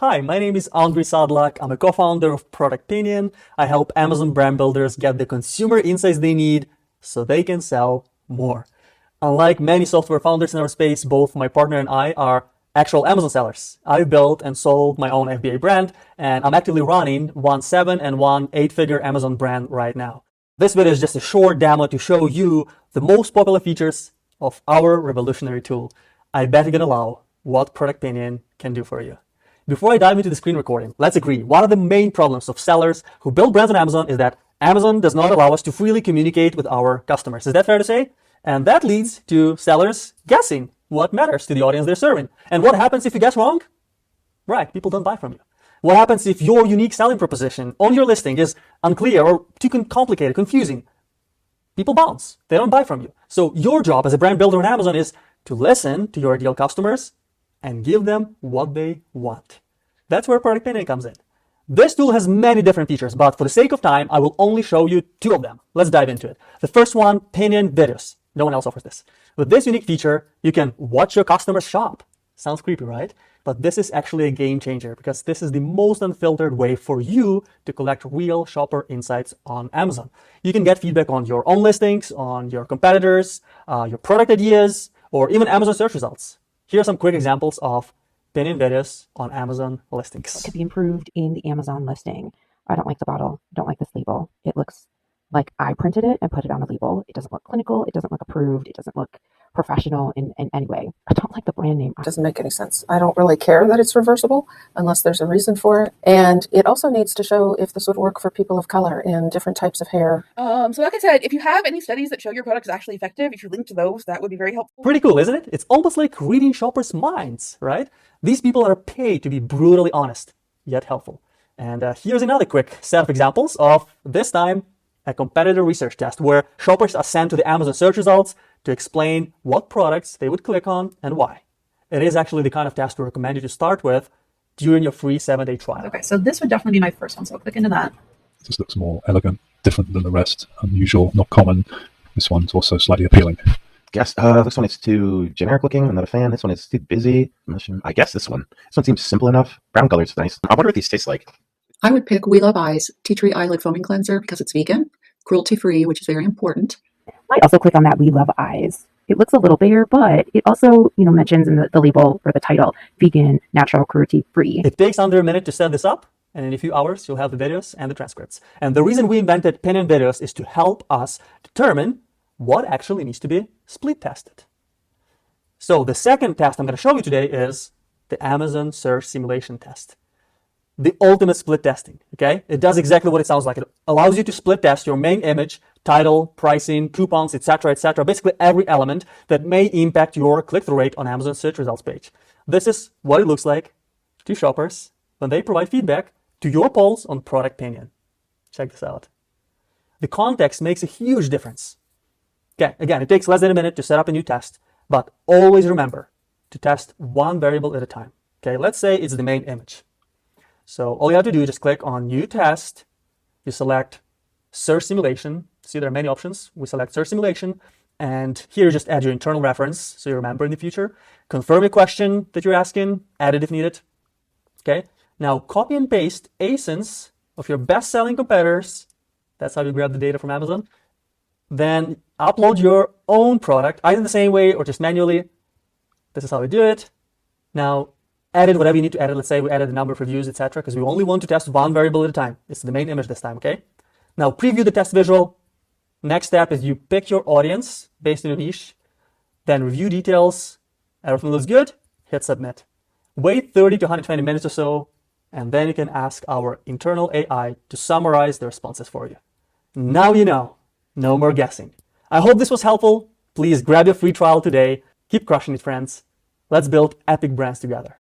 Hi, my name is Andrei Sadlak. I'm a co-founder of ProductPinion. I help Amazon brand builders get the consumer insights they need so they can sell more. Unlike many software founders in our space, both my partner and I are actual Amazon sellers. I've built and sold my own FBA brand, and I'm actively running one 7 and one 8-figure Amazon brand right now. This video is just a short demo to show you the most popular features of our revolutionary tool. I bet you're gonna love what ProductPinion can do for you. Before I dive into the screen recording, let's agree, one of the main problems of sellers who build brands on Amazon is that Amazon does not allow us to freely communicate with our customers. Is that fair to say? And that leads to sellers guessing what matters to the audience they're serving. And what happens if you guess wrong? Right, people don't buy from you. What happens if your unique selling proposition on your listing is unclear or too complicated, confusing? People bounce. They don't buy from you. So your job as a brand builder on Amazon is to listen to your ideal customers and give them what they want. That's where ProductPinion comes in. This tool has many different features, but for the sake of time, I will only show you 2 of them. Let's dive into it. The first one, Pinion Videos. No one else offers this. With this unique feature, you can watch your customers shop. Sounds creepy, right? But this is actually a game changer because this is the most unfiltered way for you to collect real shopper insights on Amazon. You can get feedback on your own listings, on your competitors, your product ideas, or even Amazon search results. Here are some quick examples of Pinion Videos on Amazon listings. What could be improved in the Amazon listing? I don't like the bottle. I don't like this label. It looks like I printed it and put it on the label. It doesn't look clinical. It doesn't look approved. It doesn't look professional in any way. I don't like the brand name. It doesn't make any sense. I don't really care that it's reversible unless there's a reason for it. And it also needs to show if this would work for people of color in different types of hair. So like I said, if you have any studies that show your product is actually effective, if you link to those, that would be very helpful. Pretty cool, isn't it? It's almost like reading shoppers' minds, right? These people are paid to be brutally honest, yet helpful. And here's another quick set of examples of, this time, a competitor research test where shoppers are sent to the Amazon search results to explain what products they would click on and why. It is actually the kind of test we recommend you to start with during your free 7-day trial. Okay, so this would definitely be my first one, so I'll click into that. This looks more elegant, different than the rest, unusual, not common. This one's also slightly appealing. Guess this one is too generic looking. I'm not a fan. This one is too busy. I guess this one. This one seems simple enough. Brown color's nice. I wonder what these taste like. I would pick We Love Eyes Tea Tree Eyelid Foaming Cleanser because it's vegan, cruelty-free, which is very important. I also click on that We Love Eyes. It looks a little bigger, but it also, mentions in the label or the title, vegan, natural, cruelty-free. It takes under a minute to set this up, and in a few hours, you'll have the videos and the transcripts. And the reason we invented Pinion Videos is to help us determine what actually needs to be split tested. So the second test I'm going to show you today is the Amazon Search Simulation Test. The ultimate split testing, okay? It does exactly what it sounds like. It allows you to split test your main image, title, pricing, coupons, etc., basically every element that may impact your click-through rate on Amazon search results page. This is what it looks like to shoppers when they provide feedback to your polls on ProductPinion. Check this out. The context makes a huge difference. Okay, again, it takes less than a minute to set up a new test, but always remember to test one variable at a time. Okay, let's say it's the main image. So all you have to do is just click on New Test. You select Search Simulation. See, there are many options. We select Search Simulation, and here you just add your internal reference so you remember in the future. Confirm your question that you're asking, add it if needed. Okay, now copy and paste ASINs of your best-selling competitors. That's how you grab the data from Amazon. Then upload your own product, either the same way or just manually. This is how we do it. Now, edit whatever you need to edit. Let's say we added the number of reviews, etc., because we only want to test one variable at a time. It's the main image this time, okay? Now, preview the test visual. Next step is you pick your audience based on your niche, then review details. Everything looks good, hit submit. Wait 30 to 120 minutes or so, and then you can ask our internal AI to summarize the responses for you. Now you know. No more guessing. I hope this was helpful. Please grab your free trial today. Keep crushing it, friends. Let's build epic brands together.